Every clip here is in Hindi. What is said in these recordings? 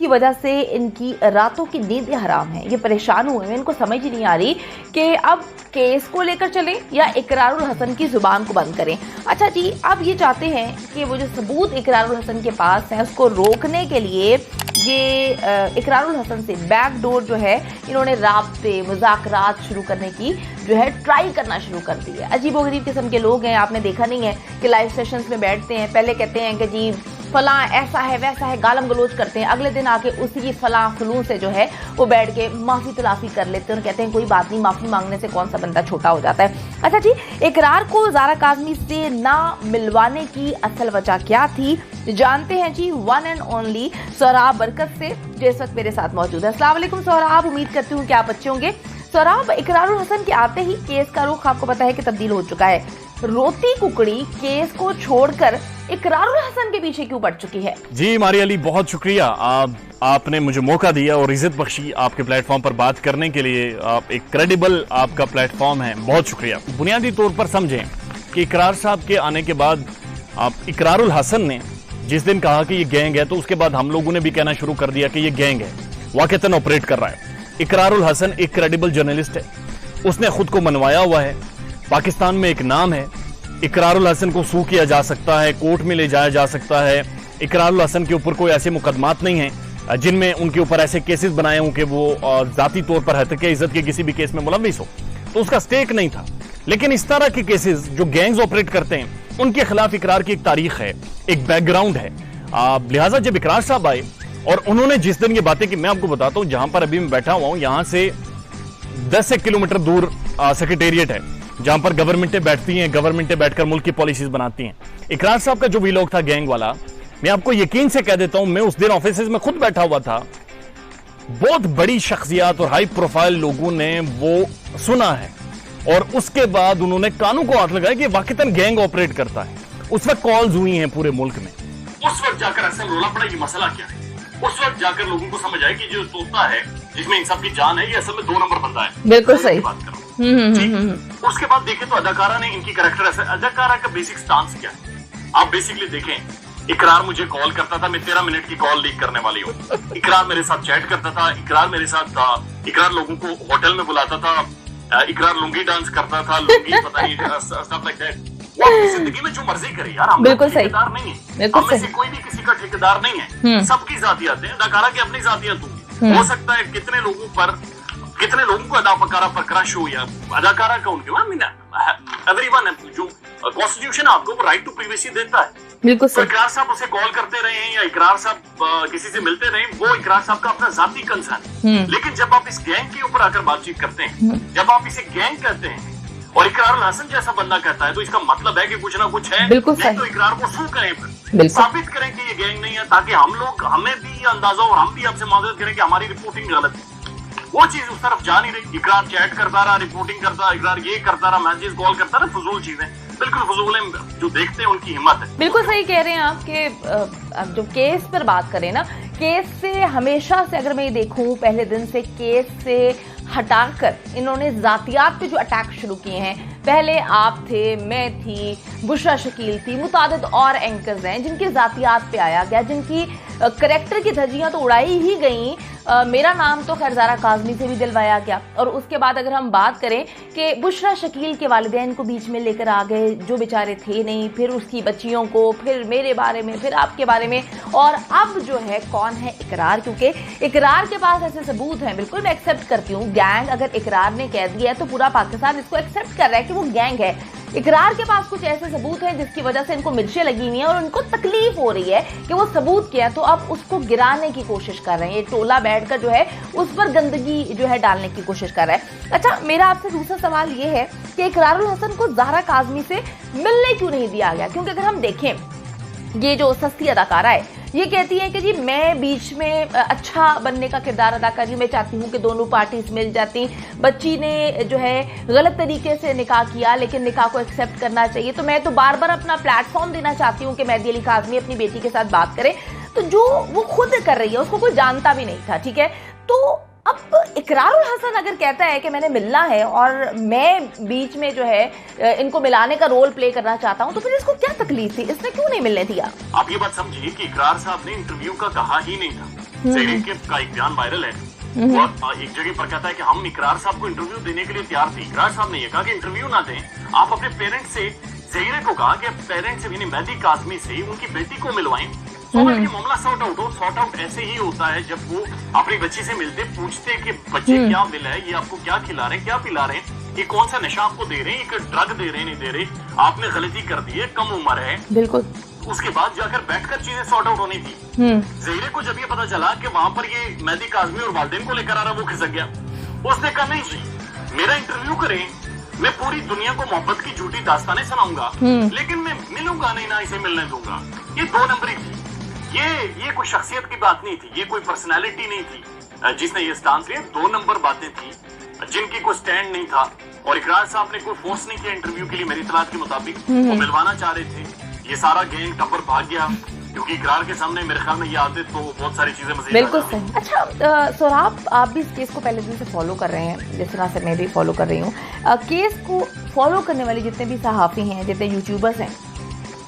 वजह से इनकी रातों की नींदें हराम हैं। ये परेशान हुए हैं, इनको समझ ही नहीं आ रही कि अब केस को लेकर चलें या इकरारुल हसन की जुबान को बंद करें। अच्छा जी, अब ये चाहते हैं कि वो जो सबूत इकरारुल हसन के पास है उसको रोकने के लिए ये इकरारुल हसन से बैकडोर जो है इन्होंने राब्ते मुज़ाकरात शुरू करने की जो है ट्राई करना शुरू कर दी है। अजीबोगरीब किस्म के लोग हैं, आपने देखा नहीं है कि लाइव सेशंस में बैठते हैं, पहले कहते हैं कि जी फलां ऐसा है वैसा है, गालम गलोच करते हैं, अगले दिन आके उसी फलां फलूं से जो है वो बैठ के माफ़ी तलाफ़ी कर लेते हैं और कहते हैं कोई बात नहीं, माफ़ी मांगने से कौन सा बंदा छोटा हो जाता है। अच्छा जी, इकरार को ज़ारा काज़मी से ना मिलवाने की असल वजह क्या थी, जानते हैं जी वन एंड ओनली सोहराब बरकत से, जो इस वक्त मेरे साथ मौजूद है। अस्सलाम वालेकुम सोहराब, उम्मीद करती हूँ कि आप अच्छे होंगे। सोहराब, इकरारुल हसन के आते ही केस का रुख आपको पता है कि तब्दील हो चुका है। रोती कुकड़ी केस को छोड़कर इकरारुल हसन के पीछे क्यों पड़ चुकी है? जी मारिया अली, बहुत शुक्रिया, आपने मुझे मौका दिया और इज्जत बख्शी आपके प्लेटफॉर्म पर बात करने के लिए। आप एक क्रेडिबल आपका प्लेटफॉर्म है, बहुत शुक्रिया। बुनियादी तौर पर समझें कि इकरार साहब के आने के बाद आप इकरारुल हसन ने जिस दिन कहा कि ये गैंग है, तो उसके बाद हम लोगों ने भी कहना शुरू कर दिया कि ये गैंग है, वाकईतन ऑपरेट कर रहा है। इकरारुल हसन एक क्रेडिबल जर्नलिस्ट है, उसने खुद को मनवाया हुआ है, पाकिस्तान में एक नाम है। इकरारुल हसन को सू किया जा सकता है, कोर्ट में ले जाया जा सकता है। इकरारुल हसन के ऊपर कोई ऐसे मुकदमात नहीं हैं जिनमें उनके ऊपर ऐसे केसेस बनाए हों कि वो जाती तौर पर हत्या इज्जत के किसी भी केस में मुलविस हो, तो उसका स्टेक नहीं था। लेकिन इस तरह के केसेस जो गैंग्स ऑपरेट करते हैं उनके खिलाफ इकरार की एक तारीख है, एक बैकग्राउंड है। लिहाजा जब इकरार साहब आए और उन्होंने जिस दिन ये बातें की, मैं आपको बताता हूं, जहां पर अभी मैं बैठा हुआ हूं यहां से 10 किलोमीटर दूर सेक्रेटेरिएट है जहां पर गवर्नमेंटें बैठती हैं, गवर्नमेंटें बैठकर मुल्क की पॉलिसीज बनाती हैं। इकरार साहब का जो वीलॉग था गैंग वाला, मैं आपको यकीन से कह देता हूं, मैं उस दिन ऑफिस में खुद बैठा हुआ था, बहुत बड़ी शख्सियत और हाई प्रोफाइल लोगों ने वो सुना है और उसके बाद उन्होंने कानों को हाथ लगाया कि वाकईतन गैंग ऑपरेट करता है। उस वक्त कॉल्स हुई हैं पूरे मुल्क में, उस वक्त जाकर असल रोला पड़ा ये मसला क्या है, उस वक्त जाकर लोगों को समझ आया कि जो तोता है जिसमें इन सब की जान है, ये असल में 2 नंबर बंदा है। बिल्कुल सही बात करो। उसके बाद देखें तो अदाकारा ने इनकी कैरेक्टर, अदाकारा का बेसिक स्टांस क्या है, आप बेसिकली देखें। इकरार मुझे कॉल करता था, मैं 13 मिनट की कॉल लीक करने वाली हूँ। इकरार मेरे साथ चैट करता था, इकरार मेरे साथ था, इकरार लोगों को होटल में बुलाता था, इकरार लुंगी डांस करता था, लुंगी पता नहीं स्टफ लाइक दैट। वो अपनी जिंदगी में जो मर्जी करे यार, हम ठेकेदार नहीं है, हम में से कोई भी किसी का ठेकेदार नहीं है, सबकी जातियात है, अदाकारा की अपनी जातियात होंगी। हो सकता है कितने लोगों को अदाकारा पर क्रश हो या अदाकारा का उनके एवरीवन, जो कॉन्स्टिट्यूशन आपको वो राइट टू प्राइवेसी देता है। बिल्कुल तो इकरार साहब उसे कॉल करते रहे हैं या इकरार साहब किसी से मिलते रहे, वो इकरार साहब का अपना जाती कंसर्न। लेकिन जब आप इस गैंग के ऊपर आकर बातचीत करते हैं, जब आप इसे गैंग कहते हैं और इकरारुल हसन जैसा बंदा कहता है, तो इसका मतलब है कि कुछ ना कुछ है। बिल्कुल नहीं तो इकरार को सू करें, साबित करें कि ये गैंग नहीं है, ताकि हमें भी अंदाजा और हम भी आपसे माजरत करें कि हमारी रिपोर्टिंग गलत है। वो चीज उस तरफ जा नहीं रही। इकरार चैट करता रहा, रिपोर्टिंग करता, इकरार ये करता रहा, मैसेज कॉल करता रहा, फजूल चीजें, बिल्कुल फजूल है। जो देखते हैं उनकी हिम्मत है। बिल्कुल सही कह रहे हैं आप कि अब जो केस पर बात करें ना, केस से हमेशा से अगर मैं ये देखूं, पहले दिन से केस से हटाकर इन्होंने जातियात पे जो अटैक शुरू किए हैं, पहले आप थे, मैं थी, बुशरा शकील थी, मुतादिद और एंकर्स हैं जिनके जातियात पे आया गया, जिनकी करेक्टर की धज्जियां तो उड़ाई ही गई। मेरा नाम तो खैर ज़ारा काज़मी से भी दिलवाया गया। और उसके बाद अगर हम बात करें कि बुशरा शकील के वालिदैन को बीच में लेकर आ गए जो बेचारे थे नहीं, फिर उसकी बच्चियों को, फिर मेरे बारे में, फिर आपके बारे में, और अब जो है कौन है इकरार, क्योंकि इकरार के पास ऐसे सबूत हैं। बिल्कुल मैं एक्सेप्ट करती हूँ, गैंग अगर इकरार ने कह दिया है तो पूरा पाकिस्तान इसको एक्सेप्ट कर रहा है कि वो गैंग है। इकरार के पास कुछ ऐसे सबूत हैं जिसकी वजह से इनको मिर्चें लगी हुई हैं और उनको तकलीफ हो रही है कि वो सबूत क्या है, तो अब उसको गिराने की कोशिश कर रहे हैं। ये टोला बैठकर जो है उस पर गंदगी जो है डालने की कोशिश कर रहा है। अच्छा, मेरा आपसे दूसरा सवाल ये है कि इकरारुल हसन को ज़ारा काज़मी से मिलने क्यों नहीं दिया गया? क्योंकि अगर हम देखें, ये जो सस्ती अदाकारा है, ये कहती है कि जी मैं बीच में अच्छा बनने का किरदार अदा कर रही हूँ, मैं चाहती हूँ कि दोनों पार्टीज मिल जाती। बच्ची ने जो है गलत तरीके से निकाह किया, लेकिन निकाह को एक्सेप्ट करना चाहिए, तो मैं तो बार बार अपना प्लेटफॉर्म देना चाहती हूँ कि मेहदी अली काज़मी अपनी बेटी के साथ बात करे। तो जो वो खुद कर रही है उसको कोई जानता भी नहीं था, ठीक है। तो अब इकरारुल हसन अगर कहता है कि मैंने मिलना है और मैं बीच में जो है इनको मिलाने का रोल प्ले करना चाहता हूं, तो फिर इसको क्या तकलीफ थी, इसने क्यों नहीं मिलने दिया? आप ये बात समझिए कि इकरार साहब ने इंटरव्यू का कहा ही नहीं था। ज़हीरे का एक बयान वायरल है। वो एक जगह पर कहता है कि हम इकरार साहब को इंटरव्यू देने के लिए तैयार थे। इकरार साहब ने ये कहा कि इंटरव्यू ना दें, आप अपने पेरेंट्स से, ज़हीरे को कहा कि पेरेंट्स से मेहदी काज़मी से उनकी बेटी को मिलवाएं। ये मामला सॉर्ट आउट हो। सॉर्ट आउट ऐसे ही होता है जब वो अपनी बच्ची से मिलते, पूछते कि बच्चे क्या मिल है, ये आपको क्या खिला रहे हैं, क्या पिला रहे हैं, ये कौन सा नशा आपको दे रहे हैं, एक ड्रग दे रहे हैं, नहीं दे रहे, आपने गलती कर दी है, कम उम्र है। बिल्कुल। उसके बाद जाकर बैठकर चीजें सॉर्ट आउट होनी थी। ज़हीरे को जब ये पता चला कि वहां पर ये मेहदी काज़मी और वालिदैन को लेकर आ रहा, वो खिसक गया। उसने कहा नहीं जी, मेरा इंटरव्यू करें, मैं पूरी दुनिया को मोहब्बत की झूठी दास्तानें सुनाऊंगा, लेकिन मैं मिलूंगा नहीं, ना इसे मिलने दूंगा। ये 2 नंबरी थी। ये कोई शख्सियत की बात नहीं थी, ये कोई पर्सनालिटी नहीं थी जिसने ये स्टांस लिया। 2 नंबर बातें थी जिनकी कोई स्टैंड नहीं था। और इकरार साहब ने कोई फोर्स नहीं किया इंटरव्यू के लिए। मेरी इत्तलात के मुताबिक वो मिलवाना चाह रहे थे। ये सारा गैंग टब्बर भाग गया क्योंकि इकरार के सामने मेरे ख्याल में ये आते तो बहुत सारी चीजें मज़ीद। बिल्कुल सही। अच्छा सोहराब, आप भी इस केस को पहले दिन से फॉलो कर रहे हैं, जिस तरह से मैं भी फॉलो कर रही हूँ। केस को फॉलो करने वाले जितने भी सहाफ़ी हैं, जितने यूट्यूबर्स हैं,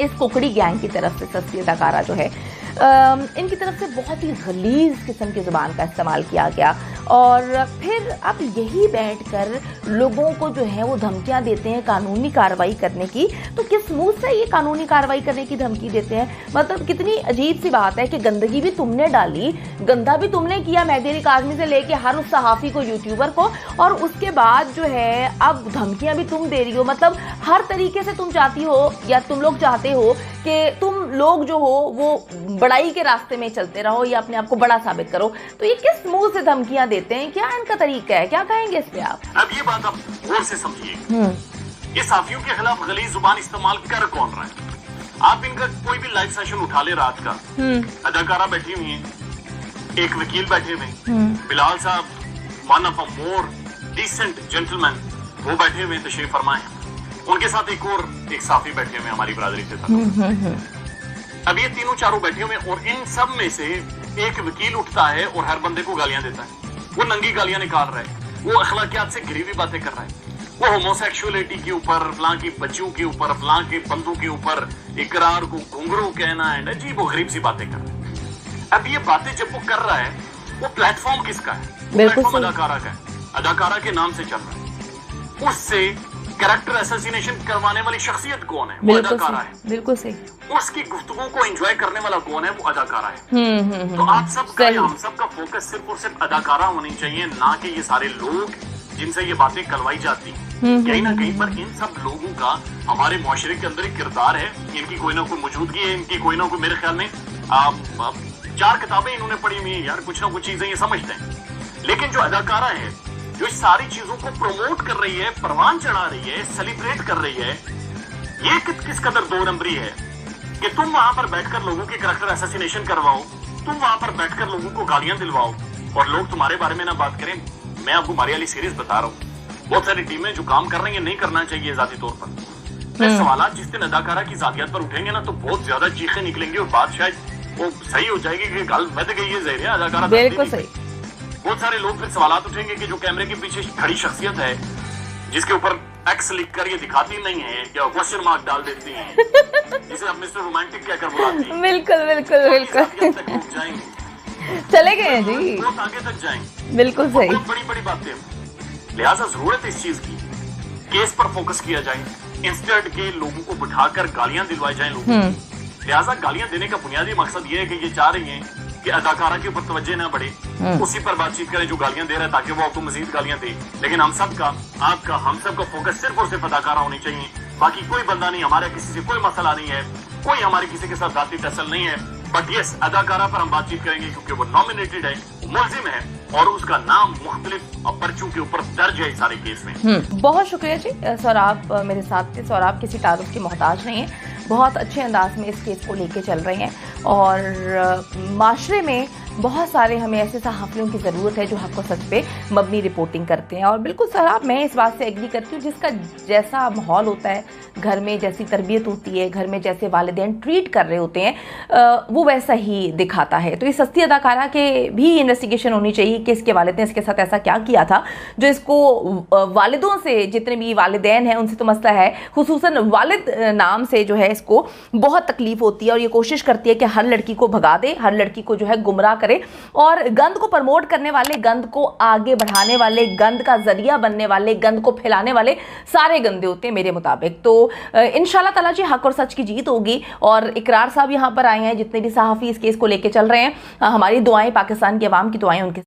इस कुकड़ी गैंग की तरफ से, सस्ती अदाकारा जो है, इनकी तरफ से बहुत ही गलीज़ किस्म की ज़ुबान का इस्तेमाल किया गया। और फिर अब यही बैठकर लोगों को जो है वो धमकियां देते हैं कानूनी कार्रवाई करने की। तो किस मुंह से ये कानूनी कार्रवाई करने की धमकी देते हैं? मतलब कितनी अजीब सी बात है कि गंदगी भी तुमने डाली, गंदा भी तुमने किया, मेहदी काज़मी से लेके हर उस सहाफ़ी को, यूट्यूबर को, और उसके बाद जो है अब धमकियां भी तुम दे रही हो। मतलब हर तरीके से तुम चाहती हो, या तुम लोग चाहते हो कि तुम लोग जो हो वो बड़ाई के रास्ते में चलते रहो या अपने आप को बड़ा साबित करो। तो ये किस मुंह से धमकियां देते हैं? क्या इनका तरीका है? क्या कहेंगे इस पे आप? अब ये बात आप गौर से समझिए, ये साफियों के खिलाफ गलीज़ जुबान इस्तेमाल कर कौन रहा है? आप इनका कोई भी लाइव सेशन उठा ले रात का, अदाकारा बैठी हुई है, एक वकील बैठे हुए, बिलाल साहब, one of a more decent gentleman, वो बैठे हुए तशरीफ फरमा है, उनके साथ एक साफी बैठे हुए हमारी बरादरी से। अब ये तीनों चारों बैठे हुए और इन सब में से एक वकील उठता है और हर बंदे को गालियां देता है। वो नंगी गालियां निकाल रहा है, वो अखलाकियात से घिरी हुई बातें कर रहा है, वो होमोसेक्सुअलिटी के ऊपर, फलां की बच्चियों के ऊपर, फलां के बंदों के ऊपर इकरार को घुंघरू कहना है, अजीब और गरीब सी बातें कर रहा है। अब ये बातें जब वो कर रहा है, वो प्लेटफॉर्म किसका है? प्लेटफॉर्म अदाकारा का है, अदाकारा के नाम से चल रहा है। उससे कैरेक्टर असैसिनेशन करवाने वाली शख्सियत कौन है? वो अदाकारा है। बिल्कुल सही। उसकी गुफ्तगू को एंजॉय करने वाला कौन है? वो अदाकारा है। तो आप सबका, हम सबका फोकस सिर्फ और सिर्फ अदाकारा होनी चाहिए, ना कि ये सारे लोग जिनसे ये बातें करवाई जाती हैं। कहीं ना कहीं पर इन सब लोगों का हमारे मुआशरे के अंदर एक किरदार है, इनकी कोई ना कोई मौजूदगी है, इनकी कोई ना कोई, मेरे ख्याल में 4 किताबें इन्होंने पढ़ी हुई है यार, कुछ ना कुछ चीजें ये समझते हैं। लेकिन जो अदाकारा है, जो इस सारी चीजों को प्रमोट कर रही है, परवान चढ़ा रही है, सेलिब्रेट कर रही है, ये किस कदर 2 नंबरी है कि तुम वहां पर बैठकर लोगों के कैरेक्टर असैसिनेशन करवाओ, तुम वहां पर बैठकर लोगों को गालियां दिलवाओ और लोग तुम्हारे बारे में ना बात करें। मैं आपको मारी वाली सीरीज बता रहा हूँ, बहुत सारी टीमें जो काम कर रही है, नहीं करना चाहिए जाती तौर पर। सवाल जिस दिन अदाकारा की जातियत पर उठेंगे ना, तो बहुत ज्यादा चीखें निकलेंगी और बात शायद वो सही हो जाएगी कि गल बद गई है ज़हीरे, अदाकारा बिल्कुल सही। बहुत सारे लोग फिर सवालात उठेंगे कि जो कैमरे के पीछे खड़ी शख्सियत है, जिसके ऊपर एक्स लिख कर ये दिखाती नहीं है, क्या क्वेश्चन मार्क डाल देती है, जिसे अब मिस्टर रोमांटिक कहकर बुलाती है। बिल्कुल बिल्कुल बिल्कुल जाएंगे, चले गए हैं जी, बहुत आगे तक जाएंगे। बिल्कुल सही। बहुत बड़ी बड़ी बातें, लिहाजा जरूरत है इस चीज की, केस पर फोकस किया जाए, इंस्टेड के लोगों को बिठाकर गालियां दिलवाई जाए लोगों को। लिहाजा गालियां देने का बुनियादी मकसद ये है कि ये चाह रही हैं कि अदाकारा के ऊपर तवज्जो ना बढ़े, उसी पर बातचीत करें जो गालियां दे रहा है, ताकि वो आपको मजीद गालियां दे। लेकिन हम सब का, आपका, हम सब का फोकस सिर्फ और सिर्फ अदाकारा होनी चाहिए। बाकी कोई बंदा नहीं, हमारे किसी से कोई मसला नहीं है, कोई हमारी किसी के साथ जाती टसल नहीं है। बट यस, अदाकारा पर हम बातचीत करेंगे क्योंकि वो नॉमिनेटेड है, मुल्जिम है और उसका नाम मुख्तलिफ पर्चों के ऊपर दर्ज है इस सारे केस में। बहुत शुक्रिया जी सौराब मेरे साथ थे। सौराब किसी तारुफ की मोहताज नहीं है, बहुत अच्छे अंदाज में इस केस को लेके चल रहे हैं और माशरे में बहुत सारे हमें ऐसे सहाफ़ियों की ज़रूरत है जो हक़ व सच पे मबनी रिपोर्टिंग करते हैं। और बिल्कुल सौराब, मैं इस बात से एग्री करती हूँ, जिसका जैसा माहौल होता है घर में, जैसी तरबियत होती है घर में, जैसे वालिदैन ट्रीट कर रहे होते हैं, वो वैसा ही दिखाता है। तो इस सस्ती अदाकारा के भी इन्वेस्टिगेशन होनी चाहिए कि इसके वालिद ने इसके साथ ऐसा क्या किया था जो इसको वालिदों से, जितने भी वालिदैन हैं उनसे तो मसला है, खुसूसन वालिद नाम से जो है इसको बहुत तकलीफ होती है और ये कोशिश करती है कि हर लड़की को भगा दे, हर लड़की को जो है गुमराह करे। और गंद को प्रमोट करने वाले, गंद को आगे बढ़ाने वाले, गंद का जरिया बनने वाले, गंद को फैलाने वाले सारे गंदे होते हैं मेरे मुताबिक। तो इंशाल्लाह ताला जी हक और सच की जीत होगी। और इकरार साहब यहाँ पर आए हैं, जितने भी सहाफ़ी इस केस को लेके चल रहे हैं, हमारी दुआएं, पाकिस्तान की आवाम की दुआएं उनके